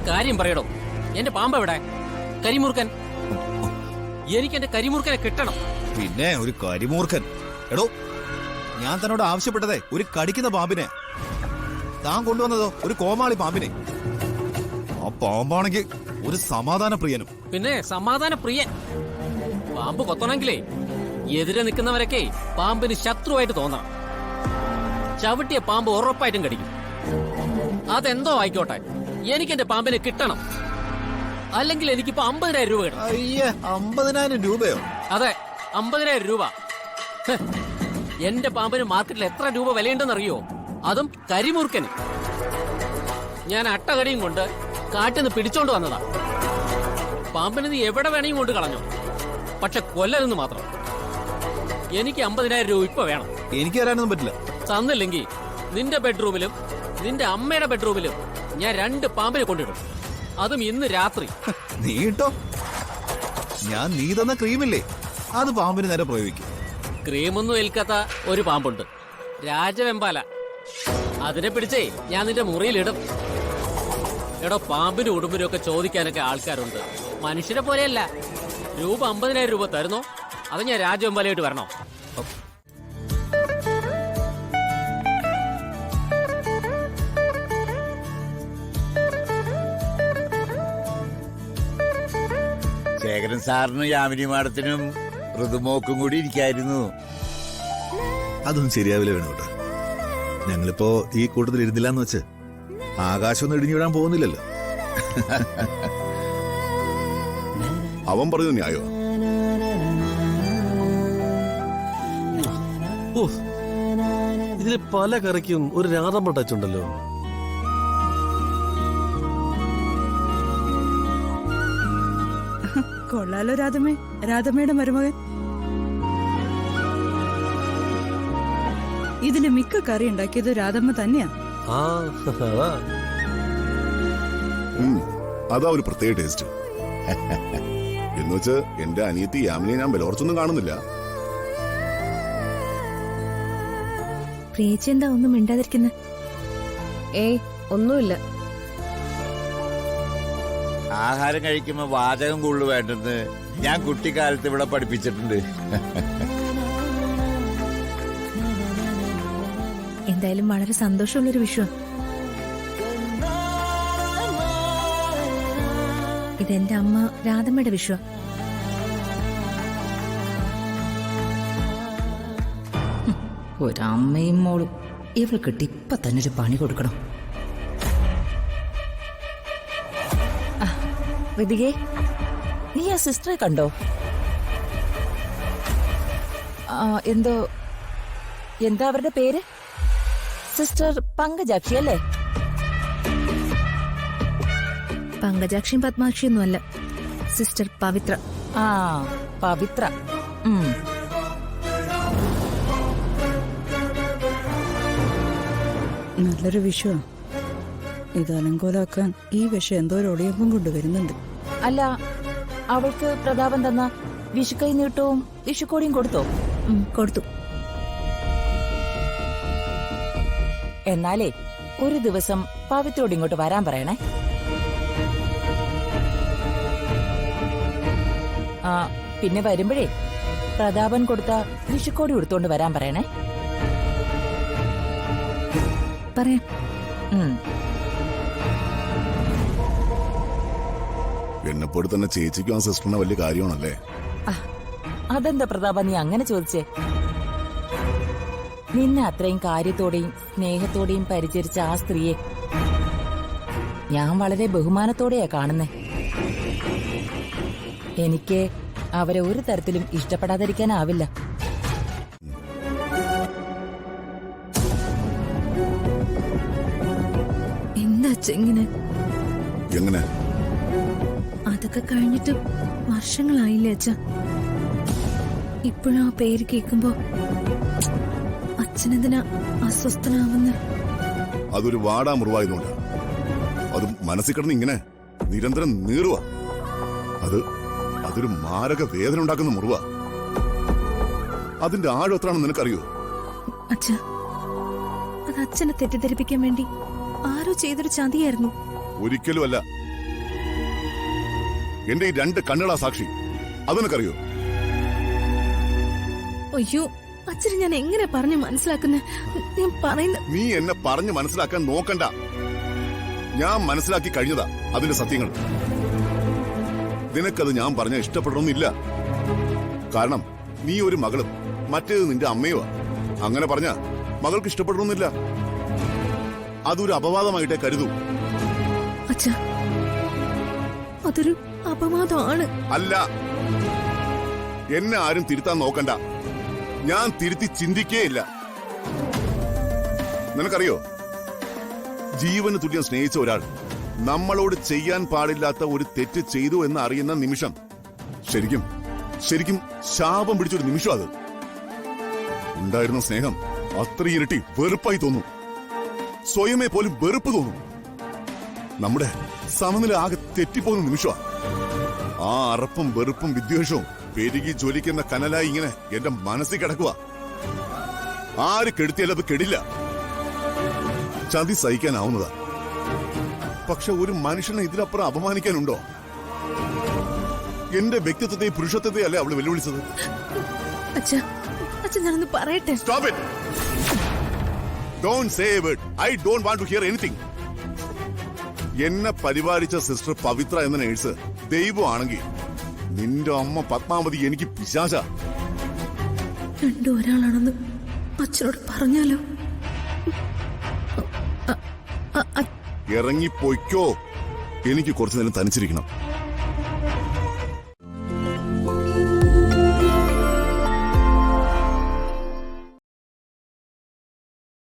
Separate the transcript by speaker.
Speaker 1: കാര്യം പറയടോ. എന്റെ പാമ്പ് എവിടെ? കരിമൂർക്കൻ. എനിക്ക് എന്റെ കരിമൂർക്കനെ കിട്ടണം.
Speaker 2: പിന്നെ ഒരു കരിമൂർഖൻ? എടോ, ഞാൻ തന്നോട് ആവശ്യപ്പെട്ടതേ ഒരു കടിക്കുന്ന പാമ്പിനെ. താൻ കൊണ്ടുവന്നതോ ഒരു കോമാളി പാമ്പിനെ. ആ പാമ്പാണെങ്കിൽ ഒരു സമാധാന പ്രിയനും.
Speaker 1: പിന്നെ സമാധാന പ്രിയൻ. പാമ്പ് കൊത്തണമെങ്കിലേ എതിരെ നിൽക്കുന്നവരൊക്കെ പാമ്പിന് ശത്രുവായിട്ട് തോന്നണം. ചവിട്ടിയ പാമ്പ് ഉറപ്പായിട്ടും കടിക്കും. അതെന്തോ ആയിക്കോട്ടെ, എനിക്ക് എന്റെ പാമ്പിനെ കിട്ടണം. അല്ലെങ്കിൽ എനിക്കിപ്പോ 50,000 രൂപ കിട്ടണം.
Speaker 2: അയ്യേ, 50,000 രൂപയോ?
Speaker 1: അതെ, 50,000 രൂപ. എന്റെ പാമ്പിന് മാർക്കറ്റിൽ എത്ര രൂപ വിലയുണ്ടെന്ന് അറിയോ? അതും കരിമൂർക്കന്. ഞാൻ അട്ടകടിയും കൊണ്ട് കാട്ടിന്ന് പിടിച്ചോണ്ട് വന്നതാ. പാമ്പിന് നീ എവിടെ വേണമെങ്കിൽ കൊണ്ട് കളഞ്ഞു, പക്ഷെ കൊല്ലരുന്ന് മാത്രം. എനിക്ക് 50,000 രൂപ ഇപ്പൊ വേണം.
Speaker 2: എനിക്ക് തരാനൊന്നും പറ്റില്ല.
Speaker 1: തന്നില്ലെങ്കിൽ നിന്റെ ബെഡ്റൂമിലും നിന്റെ അമ്മയുടെ ബെഡ്റൂമിലും ഞാൻ 2 പാമ്പിനെ കൊണ്ടിടും. അതും ഇന്ന് രാത്രി.
Speaker 2: നീ ഇട്ടോ. ഞാൻ നീ തന്ന ക്രീമില്ലേ, അത് പാമ്പിന് നേരെ പ്രയോഗിക്കും.
Speaker 1: ക്രീമൊന്നും ഏൽക്കാത്ത ഒരു പാമ്പുണ്ട്, രാജവെമ്പാല. അതിനെ പിടിച്ചേ ഞാൻ നിന്റെ മുറിയിലിടും. എടോ, പാമ്പിനും ഉടുമ്പിനും ഒക്കെ ചോദിക്കാനൊക്കെ ആൾക്കാരുണ്ട്. മനുഷ്യരെ പോലെയല്ല. രൂപ 50,000 രൂപ തരുന്നോ അത് ഞാൻ രാജവെമ്പാലയായിട്ട് വരണോ?
Speaker 3: ശേഖരൻ സാറിനും യാമിനി മാഡത്തിനും ഋതുമോക്കും കൂടി ഇരിക്കായിരുന്നു.
Speaker 2: അതൊന്നും ശരിയാവില്ല വേണോട്ടെ. ഞങ്ങളിപ്പോ ഈ കൂട്ടത്തിൽ ഇരുന്നില്ലാന്ന് വെച്ച് ആകാശമൊന്നും ഇടിഞ്ഞു വിടാൻ പോകുന്നില്ലല്ലോ.
Speaker 4: അവൻ പറഞ്ഞു ന്യായോ?
Speaker 5: ഇതില് പല കറിക്കും ഒരു രാധമ്മ ടച്ച് ഉണ്ടല്ലോ.
Speaker 6: കൊള്ളാലോ രാധമ്മേ, രാധമ്മയുടെ മരുമകൻ. ഇതില് മിക്ക കറി ഉണ്ടാക്കിയത് രാധമ്മ തന്നെയാ.
Speaker 4: അതാ ഒരു പ്രത്യേക ടേസ്റ്റ്. എന്നുവെച്ച് എന്റെ അനിയത്തി യാമിനെ ഞാൻ വിലോർച്ചൊന്നും കാണുന്നില്ല.
Speaker 7: പ്രിയച്ചി എന്താ ഒന്നും മിണ്ടാതിരിക്കുന്ന?
Speaker 8: ഏയ്, ഒന്നുമില്ല.
Speaker 3: ആഹാരം കഴിക്കുമ്പോ വാചകം കൂടുതൽ വേണ്ടെന്ന് ഞാൻ കുട്ടിക്കാലത്ത് ഇവിടെ പഠിപ്പിച്ചിട്ടുണ്ട്.
Speaker 7: എന്തായാലും വളരെ സന്തോഷമുള്ളൊരു വിഷയം. ഇതെന്റെ അമ്മ രാധമ്മയുടെ വിഷയം.
Speaker 9: ഒരമ്മയും മോളും. ഇവൾക്കിട്ട് ഇപ്പൊ തന്നെ ഒരു പണി കൊടുക്കണം.
Speaker 8: വിധികേ, നീ ആ സിസ്റ്ററെ കണ്ടോ? എന്താ അവരുടെ പേര്? സിസ്റ്റർ പങ്കജാക്ഷി അല്ലേ?
Speaker 7: പങ്കജാക്ഷിയും പത്മാക്ഷിയൊന്നും അല്ല, സിസ്റ്റർ പവിത്ര.
Speaker 8: ആ, പവിത്ര.
Speaker 6: നല്ലൊരു വിഷയം. ഇത് അലങ്കോലാക്കാൻ ഈ വിഷം എന്തോ ഒരു ഒളിയമ്പം കൊണ്ടുവരുന്നുണ്ട്.
Speaker 8: അല്ല, അവൾക്ക് പ്രതാപൻ തന്ന വിഷുക്കൈ നീട്ടവും വിഷുക്കോടിയും കൊടുത്തോ?
Speaker 7: കൊടുത്തു.
Speaker 8: എന്നാലേ ഒരു ദിവസം പവിത്രോട് ഇങ്ങോട്ട് വരാൻ പറയണേ. പിന്നെ വരുമ്പോഴേ പ്രതാപൻ കൊടുത്ത വിഷുക്കോടി എടുത്തോണ്ട് വരാൻ പറയണേ.
Speaker 7: പറയാം.
Speaker 4: എന്നെപ്പോഴും തന്നെ ചേച്ചിക്കും ആ സിസ്റ്ററിന് വലിയ കാര്യമാണല്ലേ?
Speaker 8: അതെന്താ പ്രതാപ നീ അങ്ങനെ ചോദിച്ചേ? നിന്നെ അത്രയും കാര്യത്തോടെയും സ്നേഹത്തോടെയും പരിചരിച്ച ആ സ്ത്രീയെ ഞാൻ വളരെ ബഹുമാനത്തോടെയാ കാണുന്നേ. എനിക്ക് അവരെ ഒരു തരത്തിലും ഇഷ്ടപ്പെടാതിരിക്കാനാവില്ല.
Speaker 7: എന്താ ഇങ്ങനെ?
Speaker 4: എങ്ങനെ?
Speaker 7: അതൊക്കെ കഴിഞ്ഞിട്ട് വർഷങ്ങളായില്ലേ അച്ഛ. ഇപ്പോഴും ആ പേര് കേൾക്കുമ്പോ അച്ഛനെന്തിനാ അസ്വസ്ഥനാവുന്ന?
Speaker 4: അതൊരു വാടാ മുറിവായതുകൊണ്ട് അത് മനസ്സിൽ കിടന്ന് ഇങ്ങനെ നിരന്തരം നീറുക. അതൊരു മാരക വേദന ഉണ്ടാക്കുന്ന മുറിവാ. അതിന്റെ ആഴം എത്രയാണെന്ന് നിനക്കറിയോ?
Speaker 7: അച്ഛ, അത് അച്ഛനെ തെറ്റിദ്ധരിപ്പിക്കാൻ വേണ്ടി ആരോ ചെയ്തൊരു ചതിയായിരുന്നു.
Speaker 4: ഒരിക്കലും അല്ല. എന്റെ ഈ 2 കണ്ണുകളാ സാക്ഷി. അതെനിക്കറിയോ?
Speaker 7: അയ്യോ അച്ഛനെ ഞാൻ എങ്ങനെ പറഞ്ഞു മനസ്സിലാക്കുന്നത്? ഞാൻ പറയുന്ന
Speaker 4: നീ എന്നെ പറഞ്ഞു മനസ്സിലാക്കാൻ നോക്കണ്ട. ഞാൻ മനസ്സിലാക്കി കഴിഞ്ഞതാ അതിന്റെ സത്യങ്ങൾ. നിനക്കത് ഞാൻ പറഞ്ഞ ഇഷ്ടപ്പെടണമെന്നില്ല. കാരണം നീ ഒരു മകളും മറ്റേത് നിന്റെ അമ്മയുമാ. അങ്ങനെ പറഞ്ഞ മകൾക്ക് ഇഷ്ടപ്പെടണമെന്നില്ല. അതൊരു അപവാദമായിട്ടേ കരുതൂ.
Speaker 7: അച്ഛ അതൊരു അപവാദമാണ്.
Speaker 4: അല്ല, എന്നെ ആരും തിരുത്താൻ നോക്കണ്ട. ഞാൻ തിരുത്തി ചിന്തിക്കേയില്ല. നിനക്കറിയോ, ജീവന് തുല്യം സ്നേഹിച്ച ഒരാൾ നമ്മളോട് ചെയ്യാൻ പാടില്ലാത്ത ഒരു തെറ്റ് ചെയ്തു എന്ന് അറിയുന്ന നിമിഷം ശരിക്കും ശരിക്കും ശാപം പിടിച്ചൊരു നിമിഷം. അത് ഉണ്ടായിരുന്ന സ്നേഹം അത്ര ഇരട്ടി വെറുപ്പായി തോന്നും. സ്വയമേ പോലും വെറുപ്പ് തോന്നും. നമ്മുടെ സമനില ആകെ തെറ്റിപ്പോകുന്ന നിമിഷമാ. ആ അറപ്പും വെറുപ്പും വിദ്വേഷവും പെരുകി ജ്വലിക്കുന്ന കനലായി ഇങ്ങനെ എന്റെ മനസ്സിൽ കിടക്കുക. ആര് കെടുത്തിയാലും അത് കെടില്ല. ചതി സഹിക്കാനാവുന്നതാ. പക്ഷെ ഒരു മനുഷ്യനെ ഇതിനപ്പുറം അപമാനിക്കാനുണ്ടോ? എന്റെ വ്യക്തിത്വത്തെ പുരുഷത്വത്തെ അല്ലേ അവള് വെല്ലുവിളിച്ചത്?
Speaker 7: അച്ഛൻ ഞാനൊന്ന് പറയട്ടെ.
Speaker 4: Stop it! Don't say a word. I don't want to hear anything. എന്നെ പരിപാലിച്ച സിസ്റ്റർ പവിത്ര എന്ന നേഴ്സ് ദൈവമാണെങ്കിൽ നിന്റെ അമ്മ പത്മാവതി എനിക്ക് പിശാച.
Speaker 7: രണ്ടും ഒരാളാണെന്ന് അച്ഛനോട് പറഞ്ഞാലോ?
Speaker 4: ഇറങ്ങിപ്പോയിക്കോ. എനിക്ക് കുറച്ചു നേരം തനിച്ചിരിക്കണം.